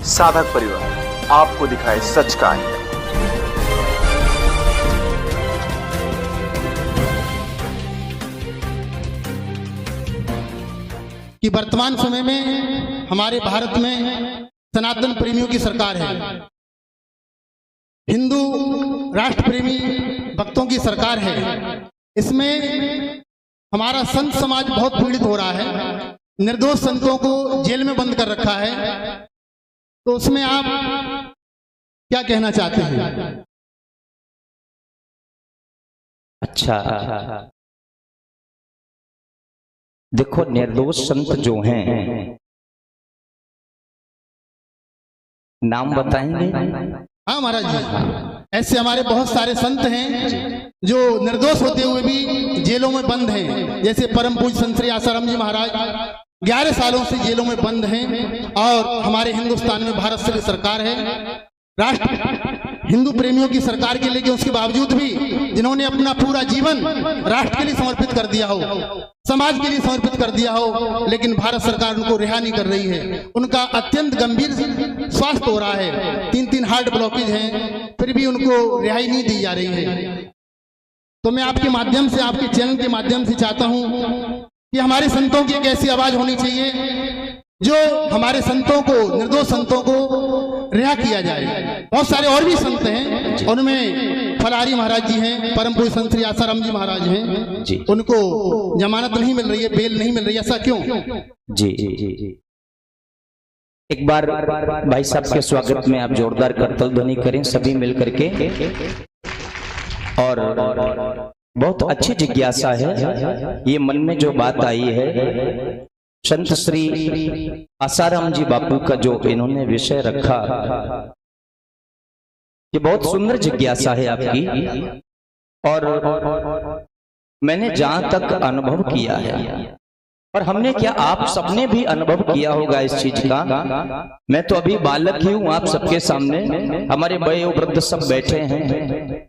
साधक परिवार आपको दिखाए सच का आईना। कि वर्तमान समय में हमारे भारत में सनातन प्रेमियों की सरकार है, हिंदू राष्ट्र प्रेमी भक्तों की सरकार है। इसमें हमारा संत समाज बहुत पीड़ित हो रहा है, निर्दोष संतों को जेल में बंद कर रखा है। तो उसमें आप क्या कहना चाहते हैं? अच्छा, देखो निर्दोष संत जो हैं, नाम बताएंगे? हाँ महाराज जी, ऐसे हमारे बहुत सारे संत हैं जो निर्दोष होते हुए भी जेलों में बंद हैं। जैसे परम पूज्य संत श्री आसाराम जी महाराज 11 सालों से जेलों में बंद हैं। और हमारे हिंदुस्तान में भारत की सरकार है, राष्ट्र हिंदू प्रेमियों की सरकार के, लेकिन उसके बावजूद भी जिन्होंने अपना पूरा जीवन राष्ट्र के लिए समर्पित कर दिया हो, समाज के लिए समर्पित कर दिया हो, लेकिन भारत सरकार उनको रिहा नहीं कर रही है। उनका अत्यंत गंभीर स्वास्थ्य हो रहा है, 3 हार्ट ब्लॉकेज हैं, फिर भी उनको रिहाई नहीं दी जा रही है। तो मैं आपके माध्यम से, आपके चैनल के माध्यम से चाहता हूं कि हमारे संतों की एक ऐसी आवाज होनी चाहिए जो हमारे संतों को, निर्दोष संतों को रिहा किया जाए। बहुत सारे और भी संत हैं, उनमें फलारी महाराज जी हैं, परम पूज्य संत श्री आसाराम जी महाराज हैं, उनको जमानत नहीं मिल रही है, बेल नहीं मिल रही है। ऐसा क्यों? जी जी जी जी, एक बार भाई साहब के स्वागत में आप जोरदार करतल ध्वनि करें सभी मिल करके। और बहुत अच्छी जिज्ञासा है, ये मन में जो बात आई है, संत श्री आसाराम जी बापू का जो इन्होंने विषय रखा, ये बहुत सुंदर जिज्ञासा है आपकी। और मैंने जहां तक अनुभव किया है, और हमने क्या, आप सबने भी अनुभव किया होगा इस चीज का। मैं तो अभी बालक ही हूं आप सबके सामने, हमारे वयोवृद्ध सब बैठे हैं।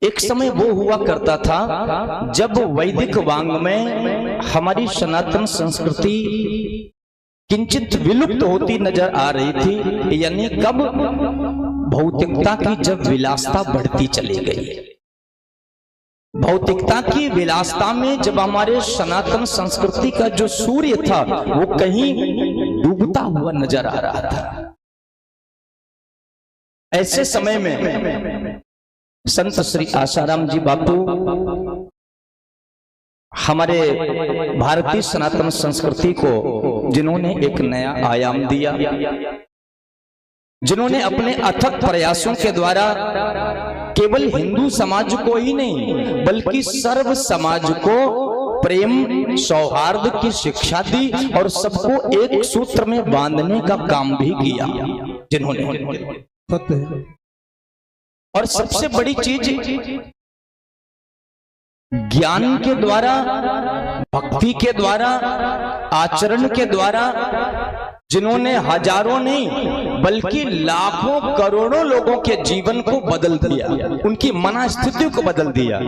एक समय वो हुआ करता था जब वैदिक वांग में हमारी सनातन संस्कृति किंचित विलुप्त होती नजर आ रही थी। यानी कब? भौतिकता की जब विलासता बढ़ती चली गई, भौतिकता की विलासता में जब हमारे सनातन संस्कृति का जो सूर्य था वो कहीं डूबता हुआ नजर आ रहा था। ऐसे समय में संत श्री आसाराम जी बापू हमारे भारतीय सनातन संस्कृति को जिन्होंने एक नया आयाम दिया, जिन्होंने अपने अथक प्रयासों के द्वारा केवल हिंदू समाज को ही नहीं बल्कि सर्व समाज को प्रेम सौहार्द की शिक्षा दी और सबको एक सूत्र में बांधने का काम भी किया जिन्होंने। और सबसे बड़ी चीज, ज्ञान के द्वारा, भक्ति के द्वारा, आचरण के द्वारा जिन्होंने हजारों नहीं बल्कि लाखों करोड़ों लोगों के जीवन को बदल दिया, उनकी मनस्थिति को बदल दिया,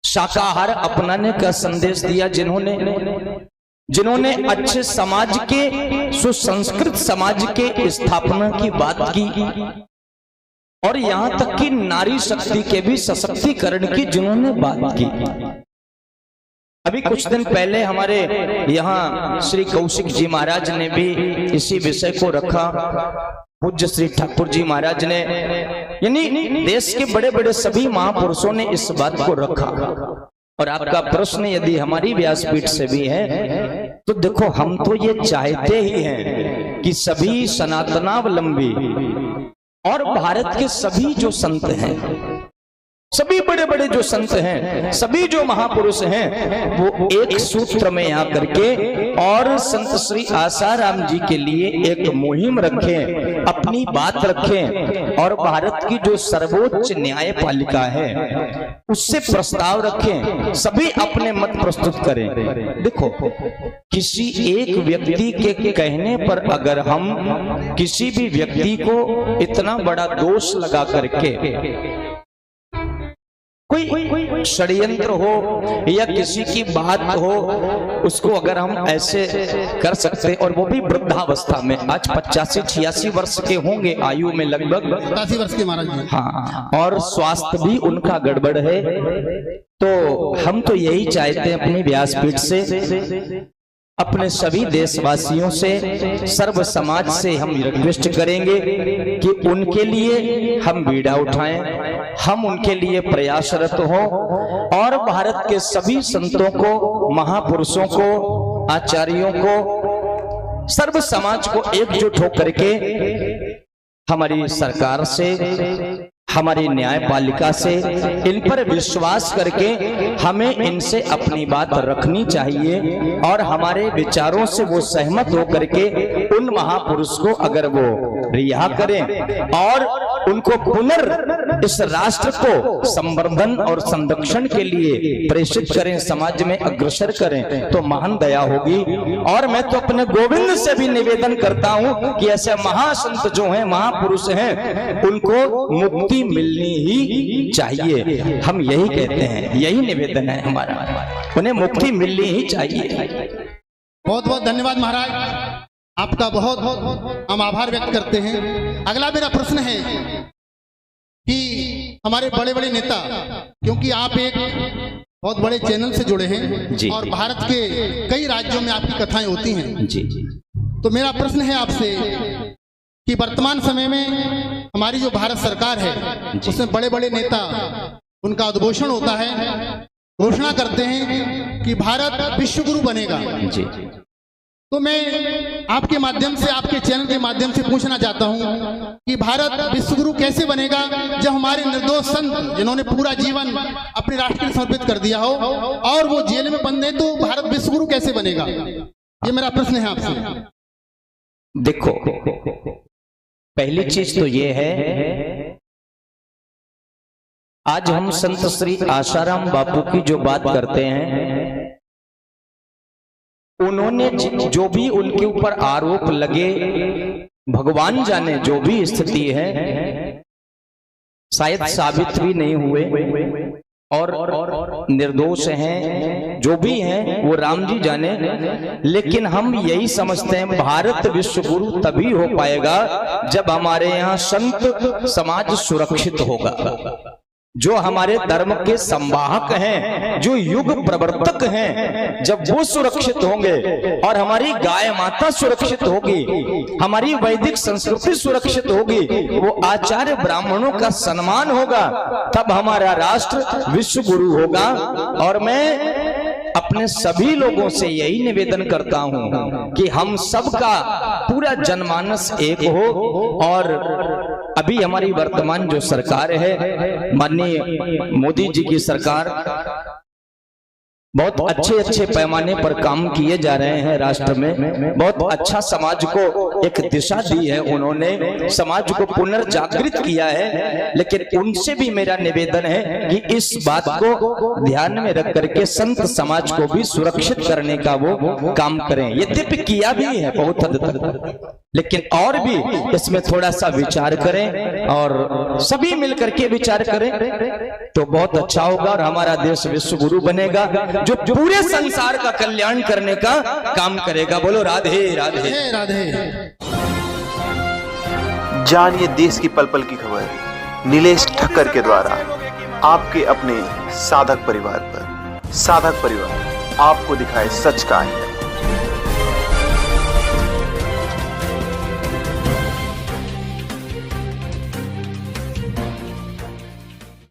शाकाहार अपनाने का संदेश दिया, जिन्होंने अच्छे समाज के, सुसंस्कृत समाज के स्थापना की बात की, और यहां तक कि नारी शक्ति के भी सशक्तिकरण की जिन्होंने बात की। अभी कुछ दिन पहले हमारे यहाँ श्री कौशिक जी महाराज ने भी इसी विषय को रखा, पूज्य श्री ठाकुर जी महाराज ने, यानी देश के बड़े बड़े सभी महापुरुषों ने इस बात को रखा। और आपका प्रश्न यदि हमारी व्यासपीठ से भी है तो देखो, हम तो ये चाहते ही हैं कि सभी सनातनावलंबी और भारत के सभी जो संत हैं, सभी बड़े बड़े जो संत हैं, सभी जो महापुरुष हैं, वो एक सूत्र में आकर के और संत श्री आसाराम जी के लिए एक मुहिम रखें, अपनी बात रखें, और भारत की जो सर्वोच्च न्यायपालिका है उससे प्रस्ताव रखें, सभी अपने मत प्रस्तुत करें। देखो, किसी एक व्यक्ति के कहने पर अगर हम किसी भी व्यक्ति को इतना बड़ा दोष लगा करके कोई षड्यंत्र हो या किसी की बात हो, उसको अगर हम ऐसे कर सकते, और वो भी वृद्धावस्था में, आज 85-86 वर्ष के होंगे आयु में, लगभग 87 वर्ष के महाराज जी। हाँ, और स्वास्थ्य भी उनका गड़बड़ है। तो हम तो यही चाहते हैं अपनी व्यासपीठ से, अपने सभी देशवासियों से, सर्व समाज से हम रिक्वेस्ट करेंगे कि उनके लिए हम बीड़ा उठाएं, हम उनके लिए प्रयासरत हों, और भारत के सभी संतों को, महापुरुषों को, आचार्यों को, सर्व समाज को एकजुट होकर के हमारी सरकार से, हमारी न्यायपालिका से, इन पर विश्वास करके हमें इनसे अपनी बात रखनी चाहिए, और हमारे विचारों से वो सहमत होकर के उन महापुरुष को अगर वो रिहा करें और उनको पुनर् इस राष्ट्र को संवर्धन और संरक्षण के लिए प्रेषित करें, समाज में अग्रसर करें, तो महान दया होगी। और मैं तो अपने गोविंद से भी निवेदन करता हूं कि ऐसे महासंत जो हैं, महापुरुष हैं, उनको मुक्ति मिलनी ही चाहिए। हम यही कहते हैं, यही निवेदन है हमारा, उन्हें मुक्ति मिलनी ही चाहिए। बहुत बहुत धन्यवाद महाराज, आपका बहुत हम आभार व्यक्त करते हैं। अगला मेरा प्रश्न है कि हमारे बड़े बड़े नेता, क्योंकि आप एक बहुत बड़े चैनल से जुड़े हैं जी, और भारत के कई राज्यों में आपकी कथाएं होती हैं जी, तो मेरा प्रश्न है आपसे कि वर्तमान समय में हमारी जो भारत सरकार है, उसमें बड़े बड़े नेता, उनका उद्घोषण होता है, घोषणा करते हैं कि भारत विश्व गुरु बनेगा जी। तो मैं आपके माध्यम से, आपके चैनल के माध्यम से पूछना चाहता हूं कि भारत विश्वगुरु कैसे बनेगा जब हमारे निर्दोष संत, जिन्होंने पूरा जीवन अपने राष्ट्र के लिए समर्पित कर दिया हो, और वो जेल में बंद है, तो भारत विश्वगुरु कैसे बनेगा? ये मेरा प्रश्न है आपसे। देखो, पहली चीज तो ये है, आज हम संत श्री आशाराम बापू की जो बात करते हैं, उन्होंने जो भी उनके ऊपर आरोप लगे, भगवान जाने जो भी स्थिति है, शायद साबित भी नहीं हुए, और निर्दोष हैं, जो भी हैं वो राम जी जाने। लेकिन हम यही समझते हैं, भारत विश्व गुरु तभी हो पाएगा जब हमारे यहाँ संत समाज सुरक्षित होगा, जो हमारे धर्म के संवाहक हैं, जो युग प्रवर्तक हैं, जब वो सुरक्षित होंगे और हमारी गाय माता सुरक्षित होगी, हमारी वैदिक संस्कृति सुरक्षित होगी, वो आचार्य ब्राह्मणों का सम्मान होगा, तब हमारा राष्ट्र विश्व गुरु होगा। और मैं अपने सभी लोगों से यही निवेदन करता हूं कि हम सबका पूरा जनमानस एक हो, और अभी हमारी वर्तमान जो सरकार है, माननीय मोदी जी की सरकार, बहुत अच्छे पैमाने पर काम किए जा रहे हैं राष्ट्र में, बहुत अच्छा समाज को एक दिशा दी है उन्होंने, समाज को पुनर्जागृत किया है। लेकिन उनसे भी मेरा निवेदन है कि इस बात को ध्यान में रख करके संत समाज को भी सुरक्षित करने का वो काम करें। यद्यपि किया भी है बहुत हद तक, लेकिन और भी इसमें थोड़ा सा विचार करें, और सभी मिलकर के विचार करें तो बहुत अच्छा होगा, और हमारा देश विश्व गुरु बनेगा, जो पूरे संसार का कल्याण करने का काम करेगा। बोलो राधे राधे राधे। जानिए देश की पल पल की खबर नीलेश ठक्कर के द्वारा आपके अपने साधक परिवार पर। साधक परिवार आपको दिखाए सच का आईना।